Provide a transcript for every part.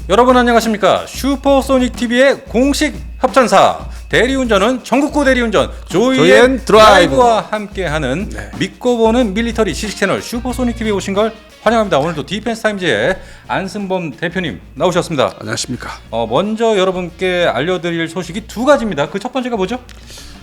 여러분 안녕하십니까? 슈퍼소닉TV의 공식 협찬사 대리운전은 전국구 대리운전 조이앤 드라이브와 함께하는 믿고 보는 밀리터리 지식 채널 슈퍼소닉TV에 오신 걸 환영합니다. 오늘도 디펜스타임즈의 안승범 대표님 나오셨습니다. 안녕하십니까. 먼저 여러분께 알려드릴 소식이 두 가지입니다. 그 첫 번째가 뭐죠?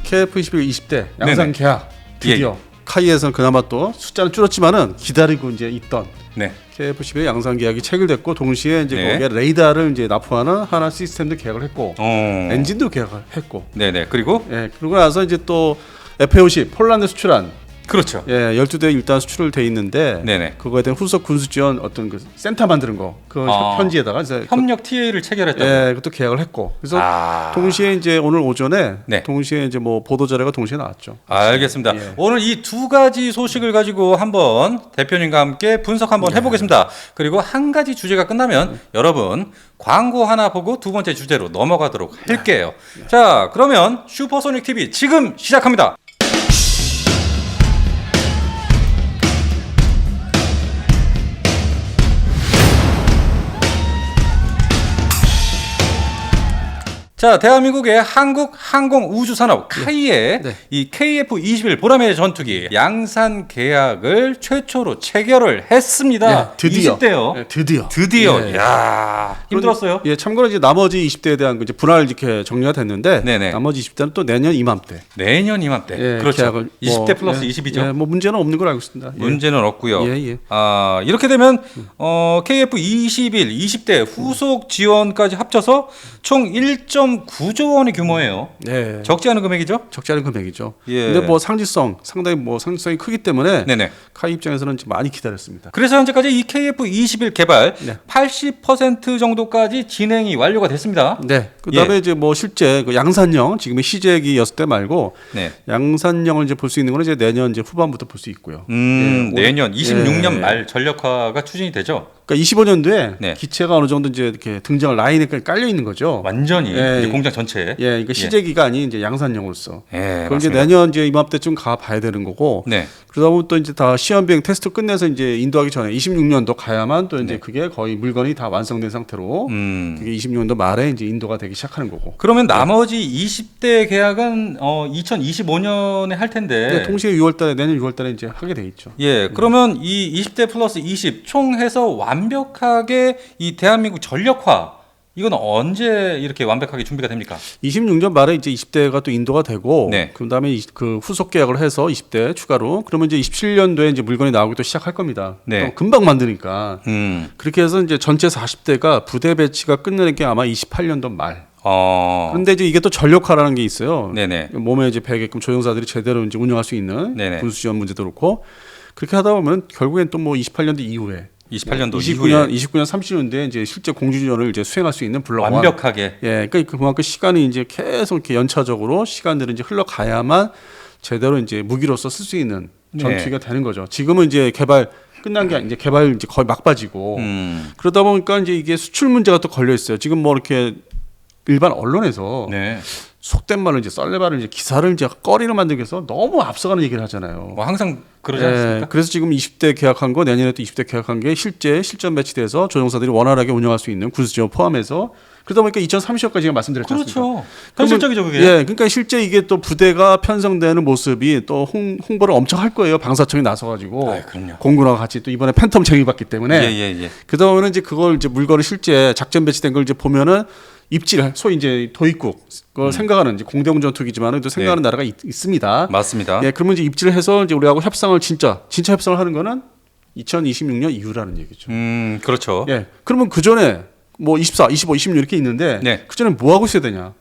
KF21 20대 양산 계약 드디어 예. 카이에서는 그나마 또 숫자는 줄었지만은 기다리고 이제 있던 네. KF11 양산 계약이 체결됐고 동시에 이제 네. 거기에 레이더를 이제 납품하는 하나 시스템도 계약을 했고 엔진도 계약을 했고 네네. 그리고 그러고 나서 이제 또 FA50 폴란드 수출한 그렇죠. 12대 일단 수출을 돼 있는데 네네. 그거에 대한 후속 군수 지원 어떤 그 센터 만드는 거 그 편지에다가 이제 협력 TA를 체결했다고. 그것도 계약을 했고 그래서 동시에 이제 오늘 오전에 네. 동시에 이제 뭐 보도 자료가 동시에 나왔죠. 알겠습니다. 예. 오늘 이 두 가지 소식을 가지고 한번 대표님과 함께 분석 한번 해보겠습니다. 그리고 한 가지 주제가 끝나면 여러분 광고 하나 보고 두 번째 주제로 넘어가도록 할게요. 자, 그러면 슈퍼소닉 TV 지금 시작합니다. 자, 대한민국의 한국 항공우주산업 카이의 네. 이 KF-21 보라매 전투기 양산 계약을 최초로 체결을 했습니다. 드디어 20대요. 네, 드디어 드디어. 예. 야, 힘들었어요. 참고로 이제 나머지 20대에 대한 이제 분할 이렇게 정리가 됐는데 네네. 나머지 20대는 또 내년 이맘때 내년 이맘때. 그렇죠. 계약을 20대 플러스 20이죠. 뭐 문제는 없는 걸 알고 있습니다. 문제는 없고요. 예. 이렇게 되면 KF-21 20대 후속 지원까지 합쳐서 총 1.9조 원의 규모예요. 네. 적지 않은 금액이죠? 적지 않은 금액이죠. 예. 근데 뭐 상당히 뭐 상징성이 크기 때문에 네네. 카이 입장에서는 지금 많이 기다렸습니다. 그래서 현재까지 이 KF-21 개발 네. 80% 정도까지 진행이 완료가 됐습니다. 네. 그다음에 이제 뭐 실제 그 양산형 지금의 시제기였을 때 말고 네. 양산형을 이제 볼 수 있는 거는 이제 내년 이제 후반부터 볼 수 있고요. 내년 26년 말 전력화가 추진이 되죠. 그러니까 25년도에 네. 기체가 어느 정도 이제 이렇게 등장을 라인에 깔려 있는 거죠. 완전히 예. 이제 공장 전체에. 그러니까 시제기가 아닌 이제 양산형으로서. 예, 그걸 이제 맞습니다. 내년 이제 이맘때쯤 가 봐야 되는 거고. 네. 그러다 보면 또 이제 다 시험 비행 테스트 끝내서 이제 인도하기 전에 26년도 가야만 또 이제 그게 거의 물건이 다 완성된 상태로 그게 26년도 말에 이제 인도가 되기 시작하는 거고. 그러면 나머지 20대 계약은 2025년에 할 텐데. 동시에 내년 6월달에 이제 하게 돼 있죠. 예, 그러면 이 20대 플러스 20 총 해서 완벽하게 이 대한민국 전력화 이건 언제 이렇게 완벽하게 준비가 됩니까? 26년 말에 이제 20대가 또 인도가 되고, 네. 그다음에 그 후속 계약을 해서 20대 추가로, 그러면 이제 27년도에 이제 물건이 나오기 또 시작할 겁니다. 네. 금방 만드니까. 음. 그렇게 해서 이제 전체 40대가 부대 배치가 끝내는 게 아마 28년도 말. 그런데 이제 이게 또 전력화라는 게 있어요. 네네. 몸에 이제 배게끔 조종사들이 제대로 이제 운영할 수 있는 네네. 군수 지원 문제도 그렇고, 그렇게 하다 보면 결국엔 또 뭐 28년도 이후에 28년도 29년 30년대에 이제 실제 공주지원을 이제 수행할 수 있는 물론 완벽하게. 그러니까 그만큼 시간이 이제 계속 이렇게 연차적으로 시간들이 이제 흘러가야만 제대로 이제 무기로서 쓸 수 있는 전투기가 되는 거죠. 지금은 이제 개발 끝난 게 이제 개발 이제 거의 막바지고 그러다 보니까 이제 이게 수출 문제가 또 걸려 있어요. 지금 뭐 이렇게 일반 언론에서 네. 속된 말로 이제 썰레발을 이제 기사를 이제 꺼리로 만들기 위해서 너무 앞서가는 얘기를 하잖아요. 뭐 항상 그러지 않습니까? 그래서 지금 20대 계약한 거 내년에 또 20대 계약한 게 실제 실전 배치돼서 조종사들이 원활하게 운영할 수 있는 군수 지원 포함해서 그러다 보니까 2030년까지 제가 말씀드렸지 않습니까? 그렇죠. 현실적이죠, 그게. 그러니까 실제 이게 또 부대가 편성되는 모습이 또 홍보를 엄청 할 거예요. 방사청이 나서가지고 그럼요. 공군하고 같이 또 이번에 팬텀 제휴받기 때문에 예. 그러다 보면 이제 그걸 이제 물건을 실제 작전 배치된 걸 이제 보면은 입질, 소위 이제 도입국, 그걸 생각하는 이제 공대공 전투기지만은 또 생각하는 나라가 있습니다. 맞습니다. 그러면 이제 입질을 해서 이제 우리하고 협상을 진짜 협상을 하는 거는 2026년 이후라는 얘기죠. 그렇죠. 그러면 그 전에 뭐 24, 25, 26 이렇게 있는데 네. 그 전에 뭐 하고 있어야 되냐?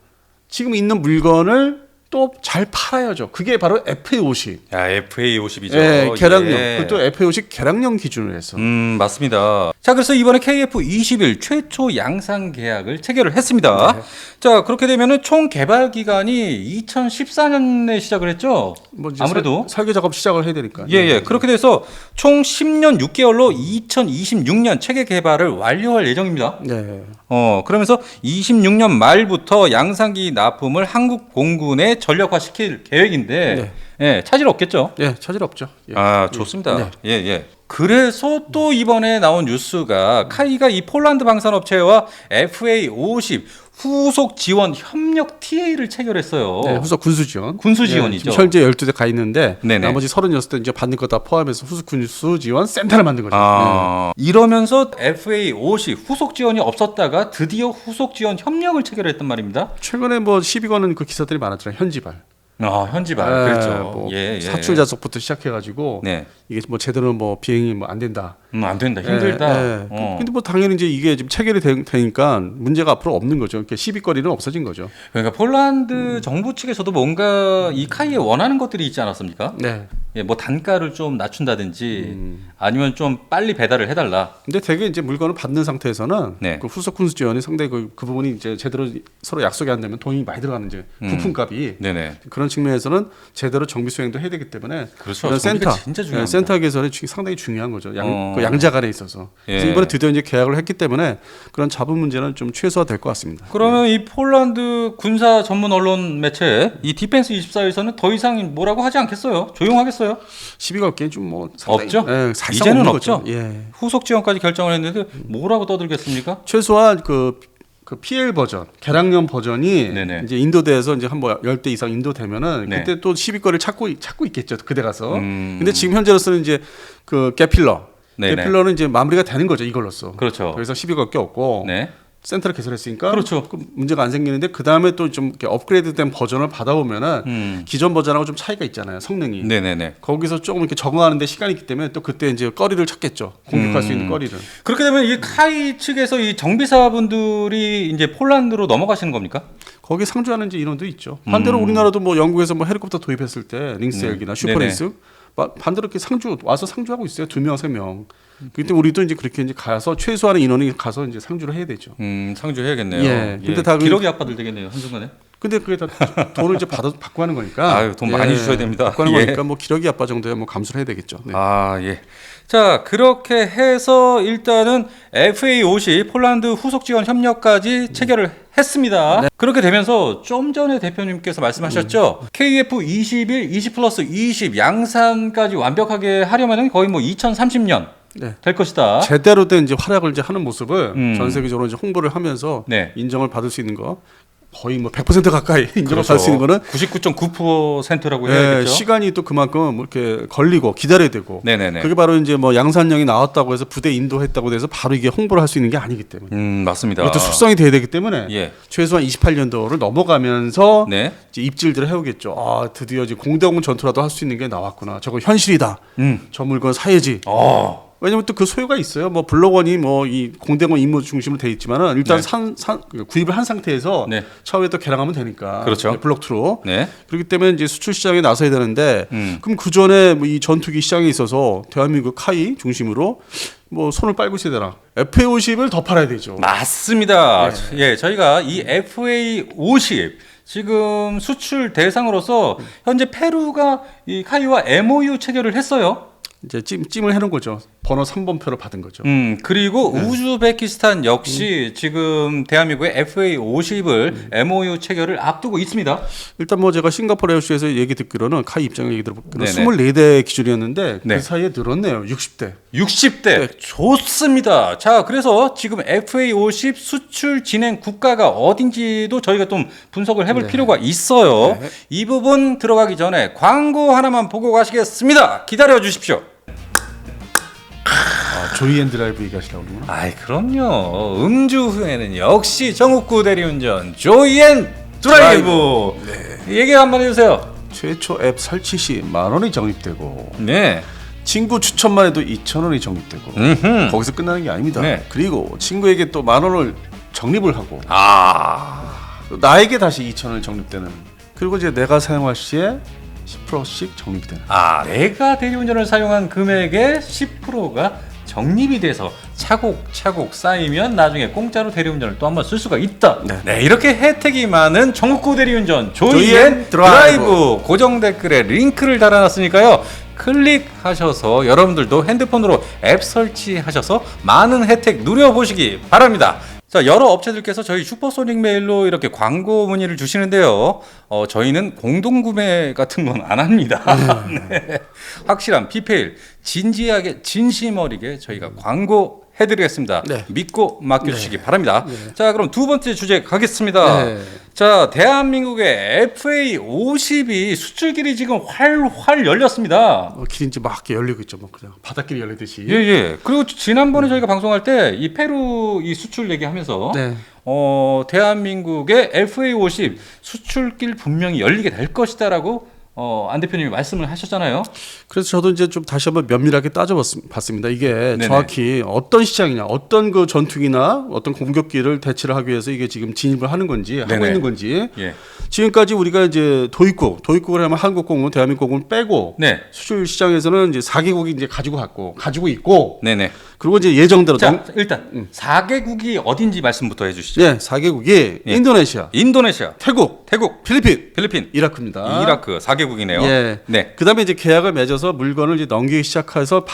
지금 있는 물건을 또 잘 팔아야죠. 그게 바로 FA50. FA50이죠. 개량형. 그것도 FA50 개량형 기준으로 해서. 맞습니다. 자, 그래서 이번에 KF-21 최초 양산 계약을 체결을 했습니다. 네. 자, 그렇게 되면은 총 개발 기간이 2014년에 시작을 했죠. 뭐 이제 아무래도 설계 작업 시작을 해야 되니까. 그렇게 돼서 총 10년 6개월로 2026년 체계 개발을 완료할 예정입니다. 네. 그러면서 26년 말부터 양산기 납품을 한국 공군에 전력화시킬 계획인데 예, 차질 없겠죠. 예, 차질 없죠. 예. 아, 좋습니다. 네. 예, 예. 그래서 또 이번에 나온 뉴스가 카이가 이 폴란드 방산업체와 FA50 후속 지원 협력 TA를 체결했어요. 네, 후속 군수 지원. 군수 예, 지원이죠. 지금 현재 12대 가 있는데 네네. 나머지 36대 이제 받는 거 다 포함해서 후속 군수 지원 센터를 만든 거죠. 아, 이러면서 FA50 후속 지원이 없었다가 드디어 후속 지원 협력을 체결했단 말입니다. 최근에 뭐 시비거는 그 기사들이 많았잖아요. 현지발. 아, 현지발. 예, 그렇죠. 뭐 예, 예. 사출 자석부터 시작해가지고 네. 이게 뭐 제대로 뭐 비행이 뭐 안 된다. 안 된다. 힘들다. 예, 예. 근데 뭐 당연히 이제 이게 지금 체결이 되니까 문제가 앞으로 없는 거죠. 그러니까 시비거리는 없어진 거죠. 그러니까 폴란드 정부 측에서도 뭔가 이 카이에 원하는 것들이 있지 않았습니까? 네. 예, 뭐 단가를 좀 낮춘다든지 아니면 좀 빨리 배달을 해달라. 근데 되게 이제 물건을 받는 상태에서는 네. 그 후속 군수 지원이 상당히 그 부분이 이제 제대로 서로 약속이 안 되면 돈이 많이 들어가는 이제 부품값이 네네. 그런 측면에서는 제대로 정비 수행도 해야 되기 때문에 그렇죠. 이런 정비가 센터, 진짜 중요합니다. 센터 개설이 상당히 중요한 거죠. 그 양자간에 있어서. 그래서 예. 이번에 드디어 이제 계약을 했기 때문에 그런 자본 문제는 좀 최소화될 것 같습니다. 그러면 이 폴란드 군사 전문 언론 매체 이 디펜스 24에서는 더 이상 뭐라고 하지 않겠어요? 조용하겠어요? 시비가 없기엔 좀뭐 없죠? 사실상 이제는 없는 없죠? 거죠. 예. 후속 지원까지 결정을 했는데 뭐라고 떠들겠습니까? 최소한 그 PL 버전, 개량형 버전이 네네. 이제 인도대에서 이제 한 뭐 10대 이상 인도되면은 네. 그때 또 시비거리를 찾고 있겠죠. 그대 가서. 근데 지금 현재로서는 이제 그 개필러, 네네. 개필러는 이제 마무리가 되는 거죠. 이걸로써. 그렇죠. 더 이상 시비가 게 없고 네. 센터를 개설했으니까 그렇죠. 그 문제가 안 생기는데 그 다음에 또 좀 업그레이드된 버전을 받아보면은 기존 버전하고 좀 차이가 있잖아요. 성능이. 네네네. 거기서 조금 이렇게 적응하는데 시간이 있기 때문에 또 그때 이제 거리를 찾겠죠. 공격할 수 있는 거리를. 그렇게 되면 이 카이 측에서 이 정비사분들이 이제 폴란드로 넘어가시는 겁니까? 거기 상주하는 이제 인원도 있죠. 반대로 우리나라도 뭐 영국에서 뭐 헬리콥터 도입했을 때 링스 헬기나 슈퍼레이스 반대로 이렇게 와서 상주하고 있어요. 2명, 3명. 그때 우리도 이제 그렇게 이제 가서 최소한의 인원이 가서 이제 상주를 해야 되죠. 상주해야겠네요. 예. 근데 다 기러기 아빠들 되겠네요. 한순간에. 근데 그게 다 돈을 이제 받고 하는 거니까. 아유, 돈 많이 주셔야 됩니다. 받고 하는 예. 거니까 뭐 기러기 아빠 정도야 뭐 감수를 해야 되겠죠. 네. 아, 예. 자, 그렇게 해서 일단은 FA50 폴란드 후속 지원 협력까지 체결을 했습니다. 그렇게 되면서 좀 전에 대표님께서 말씀하셨죠. KF 21, 20 플러스 20 양산까지 완벽하게 하려면 거의 뭐 2030년 네. 될 것이다. 제대로 된 이제 활약을 이제 하는 모습을 음. 전 세계적으로 이제 홍보를 하면서 네. 인정을 받을 수 있는 거 거의 뭐 100% 가까이 인정을 그렇죠. 받을 수 있는 거는 99.9%라고 예, 해야겠죠. 시간이 또 그만큼 뭐 이렇게 걸리고 기다려야 되고 네네네. 그게 바로 이제 뭐 양산형이 나왔다고 해서 부대 인도했다고 해서 바로 이게 홍보를 할 수 있는 게 아니기 때문에 맞습니다. 이것도 숙성이 돼야 되기 때문에 예. 최소한 28년도를 넘어가면서 네. 이제 입질들을 해오겠죠. 아 드디어 이제 공대공 전투라도 할 수 있는 게 나왔구나. 저거 현실이다. 저 물건 사야지. 왜냐면 또 그 소요가 있어요. 뭐 블록원이 뭐 이 공대공 임무 중심으로 돼 있지만은 일단 네. 구입을 한 상태에서 네. 차후에 또 개량하면 되니까. 그렇죠. 블록 2로. 네. 그렇기 때문에 이제 수출 시장에 나서야 되는데 그럼 그 전에 뭐 이 전투기 시장에 있어서 대한민국 카이 중심으로 뭐 손을 빨고 있어야 되나? FA50을 더 팔아야 되죠. 맞습니다. 예, 저희가 이 FA50 지금 수출 대상으로서 현재 페루가 이 카이와 MOU 체결을 했어요. 이제 찜을 해놓은 거죠. 번호 3번표를 받은 거죠. 그리고 우즈베키스탄 역시 지금 대한민국의 FA50을 MOU 체결을 앞두고 있습니다. 일단 뭐 제가 싱가포르 에어쇼에서 얘기 듣기로는 카이 입장 얘기 들어보기로 네네. 24대 기준이었는데 네. 그 사이에 늘었네요. 60대. 60대 좋습니다. 자, 그래서 지금 FA50 수출 진행 국가가 어딘지도 저희가 좀 분석을 해볼 필요가 있어요. 이 부분 들어가기 전에 광고 하나만 보고 가시겠습니다. 기다려 주십시오. 조이 앤 드라이브 얘기하시라고 그러구나. 아이, 그럼요. 음주 후에는 역시 정욱구 대리운전 조이앤 드라이브. 얘기 한번 해주세요. 최초 앱 설치 시 10,000원이 적립되고 네. 친구 추천만 해도 2,000원이 적립되고 거기서 끝나는 게 아닙니다. 네. 그리고 친구에게 또 10,000원을 적립을 하고 또 나에게 다시 2,000원이 적립되는 그리고 이제 내가 사용할 시에 10%씩 적립되는 내가 대리운전을 사용한 금액의 10%가 적립이 돼서 차곡차곡 쌓이면 나중에 공짜로 대리운전을 또 한번 쓸 수가 있다. 네, 이렇게 혜택이 많은 정국구 대리운전 조이앤 드라이브 고정 댓글에 링크를 달아놨으니까요. 클릭하셔서 여러분들도 핸드폰으로 앱 설치하셔서 많은 혜택 누려보시기 바랍니다. 자, 여러 업체들께서 저희 슈퍼소닉 메일로 이렇게 광고 문의를 주시는데요. 저희는 공동구매 같은 건 안 합니다. 네. 확실한 PPL, 진지하게, 진심 어리게 저희가 광고 해드리겠습니다. 네. 믿고 맡겨주시기 네. 바랍니다. 네. 자, 그럼 두 번째 주제 가겠습니다. 네. 자, 대한민국의 FA50이 수출길이 지금 활활 열렸습니다. 길이 이제 막 이렇게 열리고 있죠. 뭐 그냥 바닷길이 열리듯이. 예, 예. 그리고 지난번에 저희가 방송할 때 이 페루 이 수출 얘기하면서 네. 대한민국의 FA50 수출길 분명히 열리게 될 것이다라고 안 대표님이 말씀을 하셨잖아요. 그래서 저도 이제 좀 다시 한번 면밀하게 따져봤습니다. 이게 네네. 정확히 어떤 시장이냐, 어떤 그 전투기나 어떤 공격기를 대체를 하기 위해서 이게 지금 진입을 하는 건지 하고 네네. 있는 건지. 예. 지금까지 우리가 이제 도입국을 하면 한국공군, 대한민국공군 빼고 네. 수출 시장에서는 이제 4개국이 이제 가지고 있고. 네네. 그리고 이제 예정대로 자, 일단 4개국이 어딘지 말씀부터 해주시죠. 예, 4개국이 예. 인도네시아, 인도네시아, 태국, 필리핀, 이라크입니다. 이라크 4개국이네요. 예. 네. 그다음에 이제 계약을 맺어서 물건을 이제 넘기기 시작해서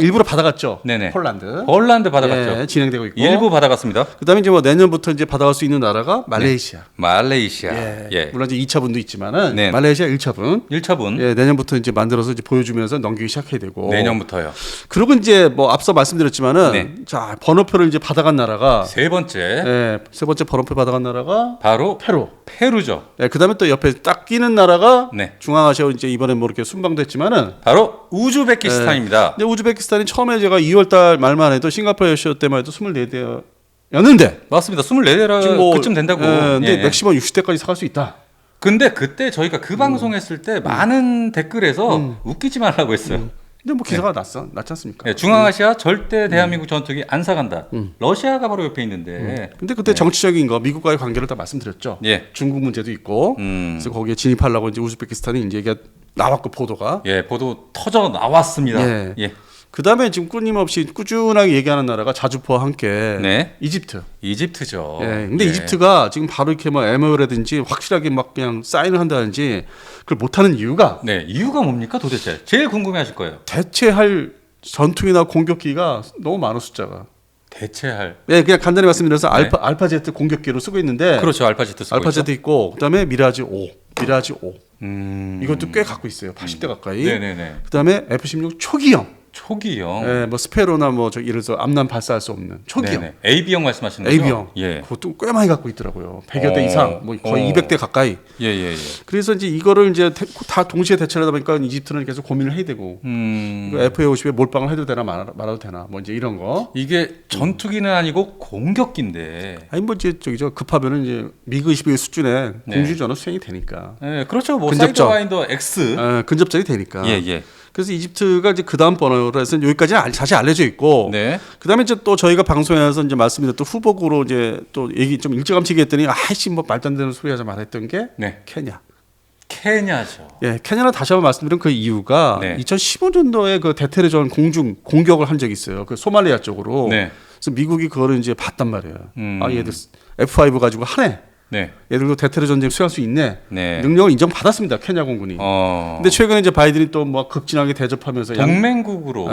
일부러 받아갔죠. 네네. 폴란드 받아갔죠. 예, 진행되고 있고. 일부 받아갔습니다. 그다음에 이제 뭐 내년부터 이제 받아갈 수 있는 나라가 말레이시아. 말레이시아. 예. 예. 물론 이제 2차분도 있지만은 네. 말레이시아 1차분. 1차분. 예, 내년부터 이제 만들어서 이제 보여주면서 넘기기 시작해야 되고. 내년부터요. 그리고 이제 뭐 앞서 말씀드렸지만은 네. 자, 번호표를 이제 받아간 나라가 세 번째 예, 세 번째 번호표 받아간 나라가 바로 페루죠. 네. 그다음에 또 옆에 딱 끼는 나라가 네. 중앙아시아 이제 이번에 뭐 이렇게 순방됐지만은 바로 우즈베키스탄입니다. 근데 우즈베키스탄이 처음에 제가 2월달 말만 해도 싱가포르 쇼 때만 해도 24대였는데 맞습니다. 24대라 지금 뭐 그쯤 된다고. 근데 예. 맥시멈 60대까지 사갈 수 있다. 근데 그때 저희가 그 방송했을 때 많은 댓글에서 웃기지 말라고 했어요. 근데 뭐 기사가 났지 않습니까? 네, 중앙아시아 절대 대한민국 전투기 안 사간다. 러시아가 바로 옆에 있는데. 근데 그때 정치적인 거 미국과의 관계를 다 말씀드렸죠. 예. 중국 문제도 있고 그래서 거기에 진입하려고 이제 우즈베키스탄이 이제 얘기가 나왔고 보도가. 예, 보도 터져 나왔습니다. 예. 예. 그다음에 지금 끊임없이 꾸준하게 얘기하는 나라가 자주포와 함께 네. 이집트. 이집트죠. 예. 근데 예. 이집트가 지금 바로 이렇게 뭐 MOU라든지 확실하게 막 그냥 사인을 한다든지 그걸 못하는 이유가 네, 이유가 뭡니까 도대체? 제일 궁금해하실 거예요. 대체할 전투기나 공격기가 너무 많은 숫자가. 대체할. 예, 그냥 간단히 말씀드려서 네. 알파제트 공격기로 쓰고 있는데. 그렇죠, 알파제트 쓰고 알파제트 있고 그다음에 미라지 5. 이것도 꽤 갖고 있어요. 80대 가까이. 네네네. 그다음에 F-16 초기형. 초기형. 예, 뭐 스페로나 뭐 저 예를 들어서 암남 발사할 수 없는 초기형. 네네. AB형 말씀하시는 거죠? AB형. 예. 그것도 꽤 많이 갖고 있더라고요. 100여 대 이상, 뭐 거의 200대 가까이. 예, 예, 예. 그래서 이제 이거를 이제 다 동시에 대처하다 보니까 이집트는 계속 고민을 해야 되고. FA50에 몰빵을 해도 되나 말아도 되나 뭐 이제 이런 거. 이게 전투기는 아니고 공격기인데. 아니 뭐 이제 저기죠 급하면은 이제 미그 21 수준의 네. 공중전화 수행이 되니까. 예, 그렇죠. 뭐 근접적. 사이드와인더 X. 근접전이 되니까. 예, 예. 그래서 이집트가 이제 그 다음 번호로 해서 여기까지는 사실 알려져 있고. 네. 그다음에 이제 또 저희가 방송에서 이제 말씀드렸던 후보국으로 이제 또 얘기 좀 일찌감치게 했더니 아이씨 뭐 말도 안 되는 소리 하자 말했던 게 네. 케냐. 케냐죠. 예, 케냐는 다시 한번 말씀드린 그 이유가 네. 2015년도에 그 대테레전 공중 공격을 한 적이 있어요. 그 소말리아 쪽으로. 네. 그래서 미국이 그거를 이제 봤단 말이에요. 아, 얘들 F5 가지고 하네. 네. 얘들도 대테러 전쟁 수행할 수 있네. 네. 능력을 인정받았습니다. 케냐 공군이. 근데 최근에 이제 바이든이 또 뭐 극진하게 대접하면서 동맹국으로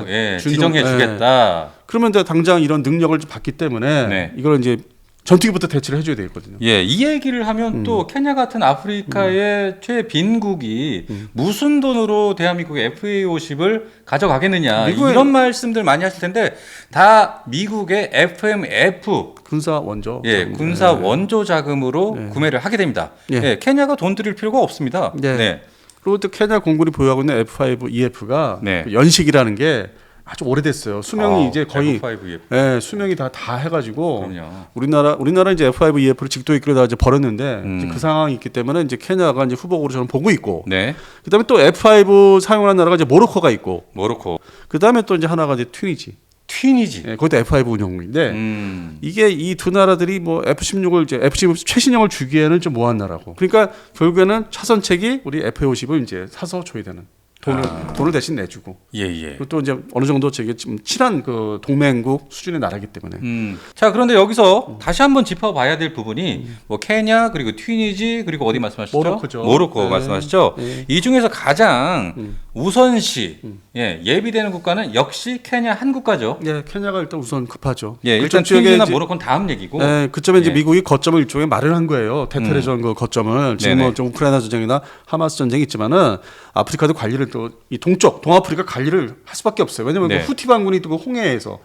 예, 지정해 주겠다. 그러면 이제 당장 이런 능력을 좀 받기 때문에 네. 이걸 이제 전투기부터 대체를 해줘야 되거든요. 예, 이 얘기를 하면 또 케냐 같은 아프리카의 최빈국이 무슨 돈으로 대한민국의 FA50을 가져가겠느냐 이런 말씀들 많이 하실 텐데 다 미국의 FMF 군사 원조. 예, 군사 원조 자금으로 구매를 하게 됩니다. 예. 예, 케냐가 돈 들일 필요가 없습니다. 네. 네. 그리고 또 케냐 공군이 보유하고 있는 F5 EF가 네. 연식이라는 게 아주 오래됐어요. 수명이 이제 거의 F5EF. 예, 수명이 다 해가지고 그럼요. 우리나라 이제 F5 EF를 직도 있기로 이제 버렸는데 이제 그 상황이 있기 때문에 이제 케냐가 이제 후보국으로 저는 보고 있고. 네. 그다음에 또 F5 사용하는 나라가 이제 모로코가 있고. 모로코. 그다음에 또 이제 하나가 이제 튀니지. 예, 거기도 F5 운영국인데 이게 이 두 나라들이 뭐 F16을 이제 F16 최신형을 주기에는 좀 뭐한 나라고. 그러니까 결국에는 차선책이 우리 F50을 이제 사서 줘야 되는. 돈을 대신 내주고. 예, 예. 그리고 또 이제 어느 정도 저게 좀 친한 그 동맹국 수준의 나라이기 때문에. 자, 그런데 여기서 다시 한번 짚어봐야 될 부분이 뭐 케냐 그리고 튀니지 그리고 어디 말씀하셨죠? 모로코죠. 모로코 네. 말씀하시죠? 네. 이 중에서 가장 우선시 예, 예비되는 국가는 역시 케냐 한 국가죠. 예, 케냐가 일단 우선 급하죠. 예, 일단 튀니지나 모로코는 다음 얘기고. 예, 그점에 이제 예. 미국이 거점을 일종의 마련한 거예요. 테테레전 그 거점을 지금 네네. 뭐 좀 우크라이나 전쟁이나 하마스 전쟁이 있지만은 아프리카도 관리를 또 이 동쪽 동아프리카 관리를 할 수밖에 없어요. 왜냐면 네. 그 후티 반군이 또 그 홍해에서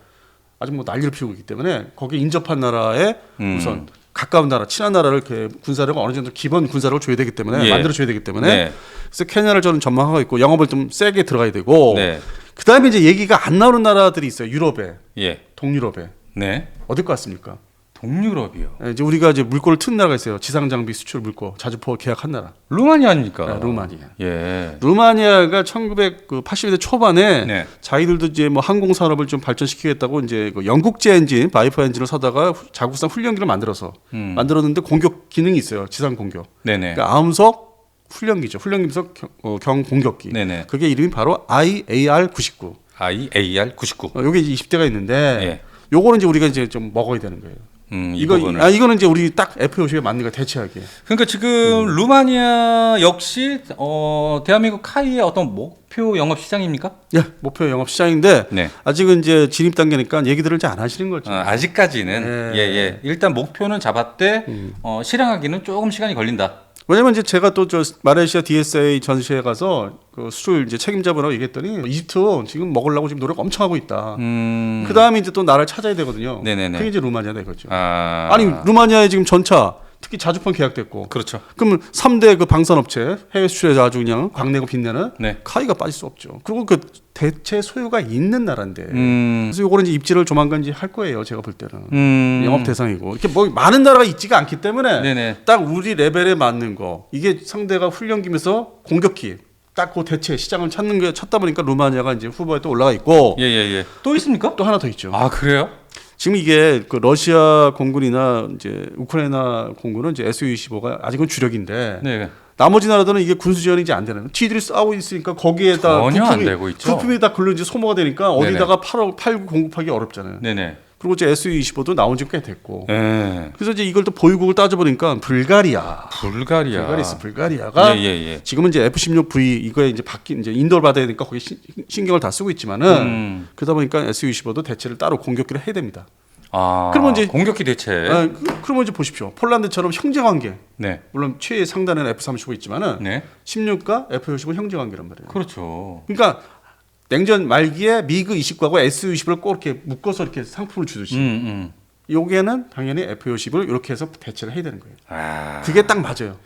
아주 뭐 난리를 피우고 있기 때문에 거기에 인접한 나라에 우선 가까운 나라, 친한 나라를 이렇게 군사력을 어느 정도 기본 군사력을 줘야 되기 때문에 예. 만들어 줘야 되기 때문에 네. 그래서 케냐를 저는 전망하고 있고 영업을 좀 세게 들어가야 되고 네. 그다음에 이제 얘기가 안 나오는 나라들이 있어요. 유럽에, 예. 동유럽에 네. 어딜 것 같습니까? 동유럽이요. 예, 이제 우리가 이제 물꼬를 튼 나라가 있어요. 지상 장비 수출 물꼬 자주포 계약한 나라. 루마니아 아닙니까? 네, 루마니아. 예. 루마니아가 1980년대 초반에 네. 자기들도 이제 뭐 항공 산업을 좀 발전시키겠다고 이제 그 영국제 엔진, 바이퍼 엔진을 사다가 자국산 훈련기를 만들었는데 공격 기능이 있어요. 지상 공격. 네네. 그러니까 아음석 훈련기죠. 훈련기면서 경 공격기. 네네. 그게 이름이 바로 IAR-99. IAR-99. 요게 이제 20대가 있는데 예. 요거는 이제 우리가 이제 좀 먹어야 되는 거예요. 이 부분을. 이거는 이제 우리 딱 F-50에 맞는 거 대체하기에. 그러니까 지금 루마니아 역시 대한민국 카이의 어떤 목표 영업 시장입니까? 예, 목표 영업 시장인데 네. 아직은 이제 진입 단계니까 얘기들을 이제 안 하시는 거죠. 아직까지는 예. 일단 목표는 잡았대 실행하기는 조금 시간이 걸린다. 왜냐면 이제 제가 또 저 말레이시아 DSA 전시회 가서 그 수출 이제 책임자분하고 얘기했더니 이집트 지금 먹으려고 지금 노력 엄청 하고 있다. 그 다음에 이제 또 나라를 찾아야 되거든요. 네네네. 그게 이제 루마니아다 이거죠. 아. 아니 루마니아에 지금 전차 특히 자주폰 계약됐고. 그렇죠. 그러면 3대 그 방산업체 해외 수출에서 아주 그냥 광내고 빛내는 네. 카이가 빠질 수 없죠. 그리고 그 대체 소유가 있는 나라인데. 그래서 요거는 이제 입지를 조만간 이제 할 거예요. 제가 볼 때는. 영업 대상이고. 이렇게 뭐 많은 나라가 있지가 않기 때문에 네네. 딱 우리 레벨에 맞는 거. 이게 상대가 훈련기면서 공격기. 딱 그 대체 시장을 찾다 보니까 루마니아가 이제 후보에 또 올라가 있고. 예. 또 있습니까? 또 하나 더 있죠. 아, 그래요? 지금 이게 그 러시아 공군이나 이제 우크라이나 공군은 이제 SU-25가 아직은 주력인데 네. 나머지 나라들은 이게 군수 지원이 이제 안 되는. 지들이 싸우고 있으니까 거기에다 전혀 안 되고 있죠. 부품이 다 글로 이제 소모가 되니까 네네. 어디다가 팔고 공급하기 어렵잖아요. 네네. 그리고 이제 SU-25도 나온 지 꽤 됐고. 네. 그래서 이제 이걸 또 보유국을 따져보니까 불가리아가 예. 지금은 이제 F-16V 이거에 이제 이제 인도를 받아야 되니까 거기 신경을 다 쓰고 있지만은 그러다 보니까 SU-25도 대체를 따로 공격기를 해야 됩니다. 아, 그러면 이제 공격기 대체. 그러면 이제 보십시오. 폴란드처럼 형제 관계. 네. 물론 최애 상단에는 F-35 있지만은 네. 16과 F-35 형제 관계란 말이에요. 그렇죠. 그러니까 냉전 말기에 미그 29하고 SU-25를 꼭 이렇게 묶어서 이렇게 상품을 주듯이 여기에는 당연히 F-50을 이렇게 해서 대체를 해야 되는 거예요. 아. 그게 딱 맞아요.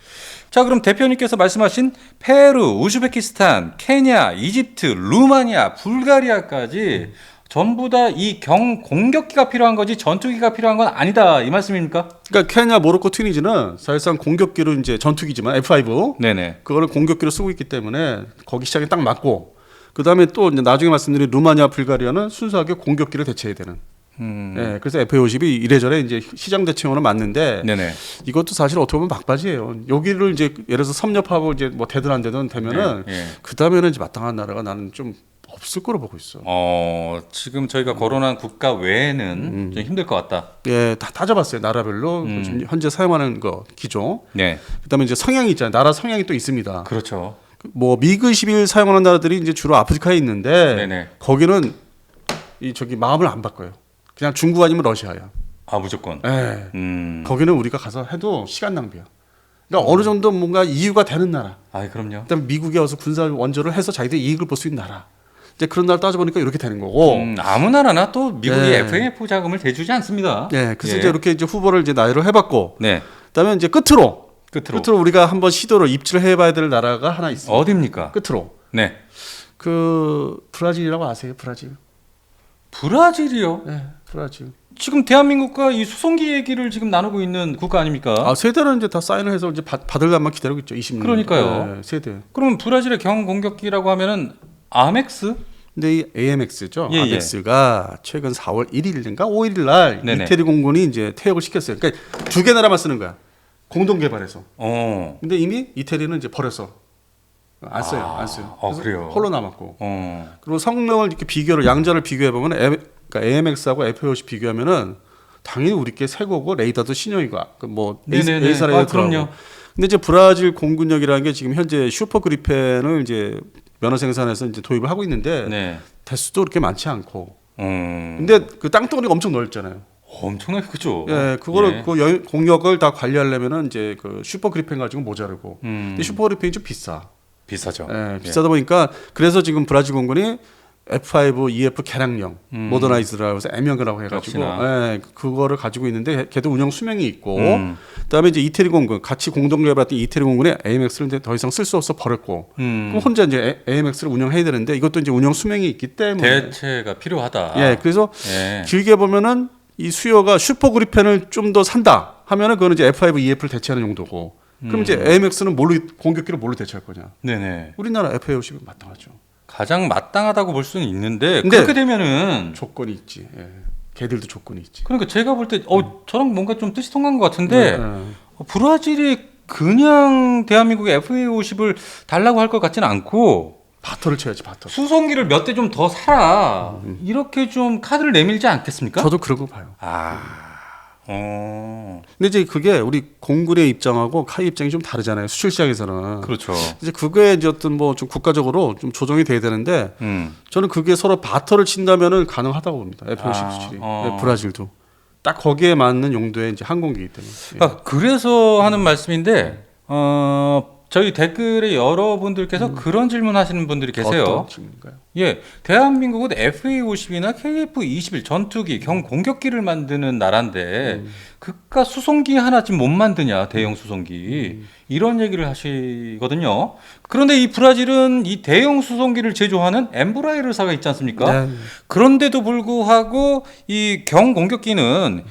자, 그럼 대표님께서 말씀하신 페루, 우즈베키스탄, 케냐, 이집트, 루마니아, 불가리아까지 전부 다 이 공격기가 필요한 거지 전투기가 필요한 건 아니다 이 말씀입니까? 그러니까 케냐, 모로코, 튀니지는 사실상 공격기로 이제 전투기지만 F5 네네. 그거를 공격기로 쓰고 있기 때문에 거기 시장에 딱 맞고 그 다음에 또 이제 나중에 말씀드린 루마니아, 불가리아는 순수하게 공격기를 대체해야 되는. 네, 그래서 F-50이 이래저래 이제 시장 대체용으로 맞는데 네네. 이것도 사실 어떻게 보면 막바지예요. 여기를 이제 예를 들어서 섭렵하고 이제 뭐 되든 안 되든 되면은 네. 그 다음에는 이제 마땅한 나라가 나는 좀 없을 거로 보고 있어. 지금 저희가 거론한 국가 외에는 좀 힘들 것 같다. 예, 다 따져봤어요. 나라별로 지금 현재 사용하는 거 기종. 네. 그다음에 이제 성향이 있잖아요. 나라 성향이 또 있습니다. 그렇죠. 뭐 미그 11 사용하는 나라들이 이제 주로 아프리카에 있는데 네네. 거기는 저기 마음을 안 바꿔요. 그냥 중국 아니면 러시아야. 아, 무조건. 예. 거기는 우리가 가서 해도 시간 낭비야. 그러니까 어느 정도 뭔가 이유가 되는 나라. 아, 그럼요. 그다음에 미국에 와서 군사 원조를 해서 자기들 이익을 볼 수 있는 나라. 이제 그런 나라 따져보니까 이렇게 되는 거고. 아무 나라나 또 미국이 네. FMF 자금을 대주지 않습니다. 네, 그래서 예. 이제 이렇게 이제 후보를 이제 나열을 해봤고. 네. 그다음에 이제 끝으로 우리가 한번 시도를 입지를 해봐야 될 나라가 하나 있습니다. 어디입니까? 끝으로. 네. 그 브라질이라고 아세요? 브라질이요? 네, 브라질. 지금 대한민국과 이 수송기 얘기를 지금 나누고 있는 국가 아닙니까? 아, 세대는 이제 다 사인을 해서 이제 받을 날만 기다리고 있죠. 20년. 그러니까요. 네, 세대. 그러면 브라질의 경공격기라고 하면은 아멕스? 근데 이 AMX죠. 예, 아멕스가 최근 4월 1일인가 5일 날 네네. 이태리 공군이 이제 퇴역을 시켰어요. 그러니까 두 개 나라만 쓰는 거야. 공동 개발해서. 근데 이미 이태리는 이제 버려서 안 써요. 안 써요. 그래서 그래요. 홀로 남았고. 그리고 성능을 이렇게 양자를 비교해 보면 그러니까 AMX하고 F-50 비교하면은 당연히 우리께 새 거고 레이더도 신형이고 뭐 A사 레이더 그럼요. 근데 이제 브라질 공군력이라는 게 지금 현재 슈퍼 그리펜을 이제 면허 생산해서 이제 도입을 하고 있는데 네. 대수도 그렇게 많지 않고. 음. 근데 그 땅덩어리가 엄청 넓잖아요. 엄청나게 크죠. 예, 그거를 예. 그 공역을 다 관리하려면은 이제 그 슈퍼 그리펜 가지고 모자르고. 근데 슈퍼 그리펜이 좀 비싸. 비싸죠. 예, 비싸다 보니까 그래서 지금 브라질 공군이 F5, EF 개량형 모더나이즈라고 해서 M형이라고 해가지고 예, 그거를 가지고 있는데 걔도 운영 수명이 있고 그다음에 이제 이태리 공군 같이 공동 개발했던 이태리 공군의 AMX를 이제 더 이상 쓸 수 없어 버렸고 그럼 혼자 이제 AMX를 운영해야 되는데 이것도 이제 운영 수명이 있기 때문에 대체가 필요하다. 예, 그래서 예. 길게 보면은 이 수요가 슈퍼 그리펜을 좀 더 산다 하면은 그거는 이제 F5, EF를 대체하는 용도고 그럼 이제 AMX는 뭘로 공격기를 뭘로 대체할 거냐? 네네. 우리나라 F-50이 마땅하죠. 가장 마땅하다고 볼 수는 있는데 근데 그렇게 되면은 조건이 있지. 예. 걔들도 조건이 있지. 그러니까 제가 볼 때 저랑 뭔가 좀 뜻이 통한 것 같은데 네. 브라질이 그냥 대한민국의 FA50을 달라고 할 것 같지는 않고 바터를 쳐야지 바터. 수송기를 몇 대 좀 더 사라 이렇게 좀 카드를 내밀지 않겠습니까? 저도 그러고 봐요. 근데 이제 그게 우리 공군의 입장하고 카이 입장이 좀 다르잖아요. 수출 시장에서는. 그렇죠. 이제 그거에 이제 어떤 뭐 좀 국가적으로 좀 조정이 돼야 되는데 저는 그게 서로 바터를 친다면은 가능하다고 봅니다. F-50 수출이. 네, 브라질도. 딱 거기에 맞는 용도의 이제 항공기이기 때문에. 그래서 하는 말씀인데 저희 댓글에 여러분들께서 그런 질문하시는 분들이 계세요. 어떤 질문인가요? 예, 대한민국은 FA50이나 KF-21 전투기, 경공격기를 만드는 나라인데 그깟 수송기 하나 지금 못 만드냐, 대형 수송기 이런 얘기를 하시거든요. 그런데 이 브라질은 이 대형 수송기를 제조하는 엠브라이르사가 있지 않습니까? 네. 그런데도 불구하고 이 경공격기는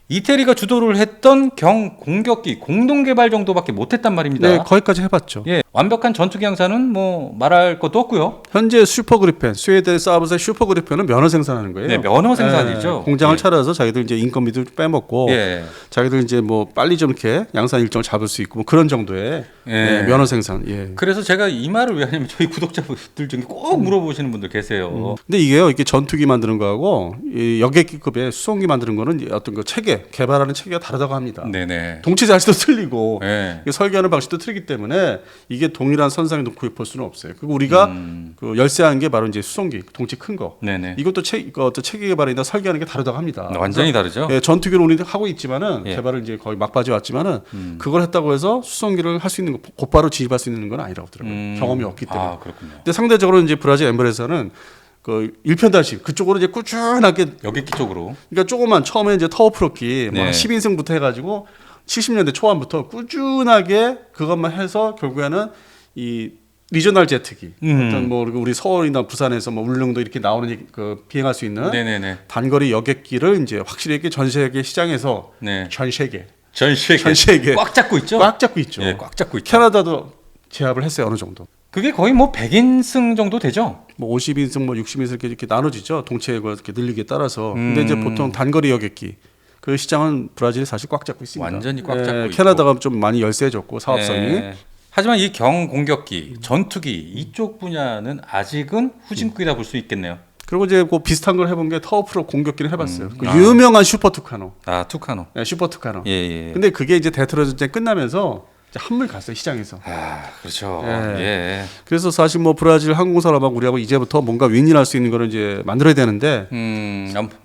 이태리가 주도를 했던 경공격기 공동개발 정도밖에 못했단 말입니다. 네, 거기까지 해봤죠. 예, 완벽한 전투기 양산은 뭐 말할 것도 없고요. 현재 슈퍼 그리펜, 스웨덴 사브스의 슈퍼 그리펜은 면허 생산하는 거예요. 네, 면허 생산이죠. 공장을 예. 차려서 자기들 이제 인건비도 빼먹고, 예. 자기들 이제 뭐 빨리 좀 이렇게 양산 일정을 잡을 수 있고 뭐 그런 정도의 예. 면허 생산. 예. 그래서 제가 이 말을 왜 하냐면 저희 구독자분들 중에 꼭 물어보시는 분들 계세요. 근데 이게요, 이렇게 전투기 만드는 거하고 이 여객기급의 수송기 만드는 거는 어떤 그 체계, 개발하는 체계가 다르다고 합니다. 네네. 동체 자체도 틀리고 예. 이게 설계하는 방식도 틀리기 때문에 이게 동일한 선상에 놓고 볼 수는 없어요. 그리고 우리가 그 열세한 게 바로 이제 수송기, 동체 큰 거. 네네. 이것도 어떤 체계 개발이나 설계하는 게 다르다고 합니다. 완전히 다르죠. 예, 전투기를 우리는 하고 있지만은 예. 개발을 이제 거의 막바지 왔지만은 그걸 했다고 해서 수송기를 할 수 있는 거 곧바로 진입할 수 있는 건 아니라고 하더라고요. 경험이 없기 때문에. 아, 그렇군요. 근데 상대적으로 이제 브라질 엠브레사는 그 일편단심 그쪽으로 이제 꾸준하게 여객기 쪽으로. 그러니까 조그만 처음에 이제 터프로키 뭐 네. 10인승부터 해가지고 70년대 초반부터 꾸준하게 그것만 해서 결국에는 이 리저널 제트기 어떤 뭐 우리 서울이나 부산에서 뭐 울릉도 이렇게 나오는 그 비행할 수 있는 네네네. 단거리 여객기를 이제 확실히 이렇게 전 세계 시장에서 네. 전 세계 전 세계 꽉 잡고 있죠. 꽉 잡고 있죠. 예, 꽉 잡고 있죠. 캐나다도 제압을 했어요 어느 정도. 그게 거의 뭐 100인승 정도 되죠. 뭐 50인승 뭐 60인승 이렇게 나눠지죠. 동체가 이렇게 늘리기에 따라서. 근데 이제 보통 단거리 여객기 그 시장은 브라질이 사실 꽉 잡고 있습니다. 완전히 꽉 잡고 있고. 캐나다가 좀 많이 열세해졌고 사업성이. 예. 하지만 이 경공격기, 전투기 이쪽 분야는 아직은 후진국이라 볼 수 있겠네요. 그리고 이제 그 비슷한 걸 해본 게 터프로 공격기를 해봤어요. 그 유명한 슈퍼 투카노. 아, 투카노. 네, 슈퍼 투카노. 예, 예. 근데 그게 이제 대트로 전쟁 끝나면서 이제 한물 갔어요 시장에서. 아, 그렇죠. 예. 예. 그래서 사실 뭐 브라질 항공사람하고 우리하고 이제부터 뭔가 윈윈할 수 있는 거를 이제 만들어야 되는데.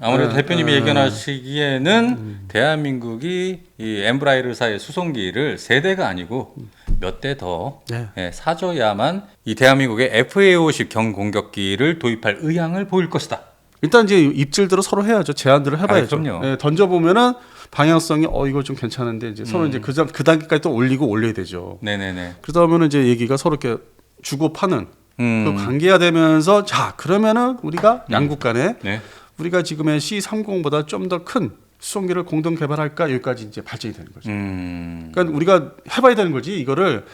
아무래도 대표님이 예견하시기에는 대한민국이 이 엠브라이르사의 수송기를 세 대가 아니고 몇 대 더 네. 사줘야만 이 대한민국의 FA50 경공격기를 도입할 의향을 보일 것이다. 일단 이제 입질들을 서로 해야죠. 제안들을 해봐야죠. 그럼요. 예, 던져보면은 방향성이 이거 좀 괜찮은데 이제 서로 이제 그 단계까지 또 올리고 올려야 되죠. 네네네. 그러다 보면은 이제 얘기가 서로 이렇게 주고 파는 그 관계가 되면서 자 그러면은 우리가 양국 간에 네. 우리가 지금의 C30보다 좀 더 큰 수송기를 공동 개발할까 여기까지 이제 발전이 되는 거죠. 그러니까 우리가 해봐야 되는 거지 이거를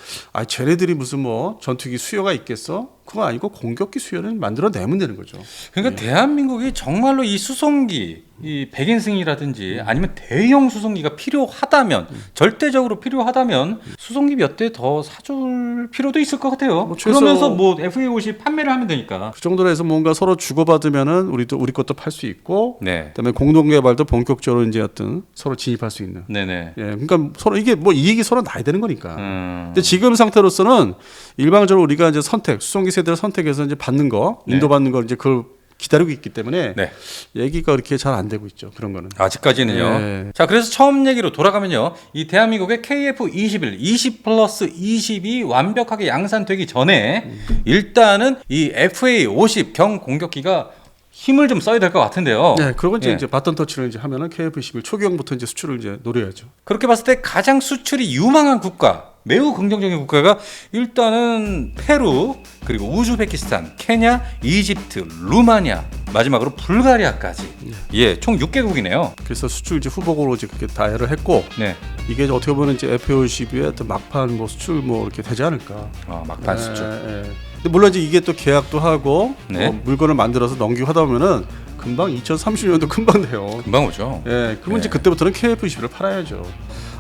쟤네들이 무슨 뭐 전투기 수요가 있겠어? 그거 아니고 공격기 수요는 만들어내면 되는 거죠. 그러니까 대한민국이 정말로 이 수송기, 이 100인승이라든지 아니면 대형 수송기가 필요하다면 절대적으로 필요하다면 수송기 몇 대 더 사줄 필요도 있을 것 같아요. 뭐 최소- 그러면서 뭐 FA50 판매를 하면 되니까. 그 정도로 해서 뭔가 서로 주고받으면은 우리 것도 팔 수 있고 네. 그다음에 공동 개발도 본격적으로 이제 어떤 서로 진입할 수 있는. 네네. 예, 그러니까 서로 이게 뭐 이익이 서로 나야 되는 거니까. 음. 근데 지금 상태로서는 일방적으로 우리가 이제 수송기 세대를 선택해서 이제 받는 거, 네. 인도받는 걸 이제 그걸 기다리고 있기 때문에 네. 얘기가 그렇게 잘 안 되고 있죠. 그런 거는. 아직까지는요. 네. 자, 그래서 처음 얘기로 돌아가면요. 이 대한민국의 KF21, 20+22 완벽하게 양산되기 전에 일단은 이 FA50 경 공격기가 힘을 좀 써야 될 것 같은데요. 네, 그러고 예. 이제 바톤 터치를 이제 하면은 KF21 초기형부터 이제 수출을 이제 노려야죠. 그렇게 봤을 때 가장 수출이 유망한 국가, 매우 긍정적인 국가가 일단은 페루, 그리고 우즈베키스탄, 케냐, 이집트, 루마니아, 마지막으로 불가리아까지. 예, 총 6개국이네요. 그래서 수출 이제 후보국으로 이제 그렇게 다해를 했고 네. 이게 어떻게 보면 이제 FA50의 어떤 막판 뭐 수출 뭐 이렇게 되지 않을까. 막판 수출. 근데 물론 이제 이게 또 계약도 하고 네. 물건을 만들어서 넘기고 하다 보면은 금방 2030년도 금방 돼요. 금방 오죠. 예, 그러면 이제 네. 그때부터는 KF21을 팔아야죠.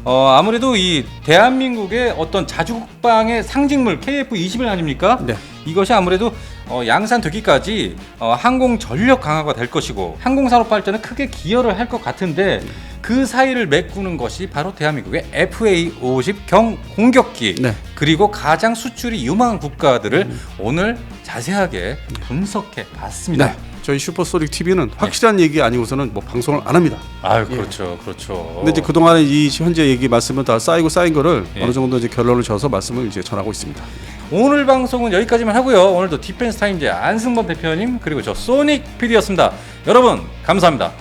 아무래도 이 대한민국의 어떤 자주국방의 상징물 KF21 아닙니까? 네. 이것이 아무래도 양산되기까지 항공 전력 강화가 될 것이고 항공산업 발전에 크게 기여를 할 것 같은데 그 사이를 메꾸는 것이 바로 대한민국의 FA50 경 공격기 네. 그리고 가장 수출이 유망한 국가들을 오늘 자세하게 분석해 봤습니다. 네. 저희 슈퍼소닉 TV는 확실한 얘기 아니고서는 뭐 방송을 안 합니다. 아유, 그렇죠, 그렇죠. 근데 이제 그 동안에 이 현재 얘기 말씀은 다 쌓인 거를 예. 어느 정도 이제 결론을 져서 말씀을 이제 전하고 있습니다. 오늘 방송은 여기까지만 하고요. 오늘도 디펜스 타임즈 안승범 대표님 그리고 저 소닉 PD였습니다. 여러분 감사합니다.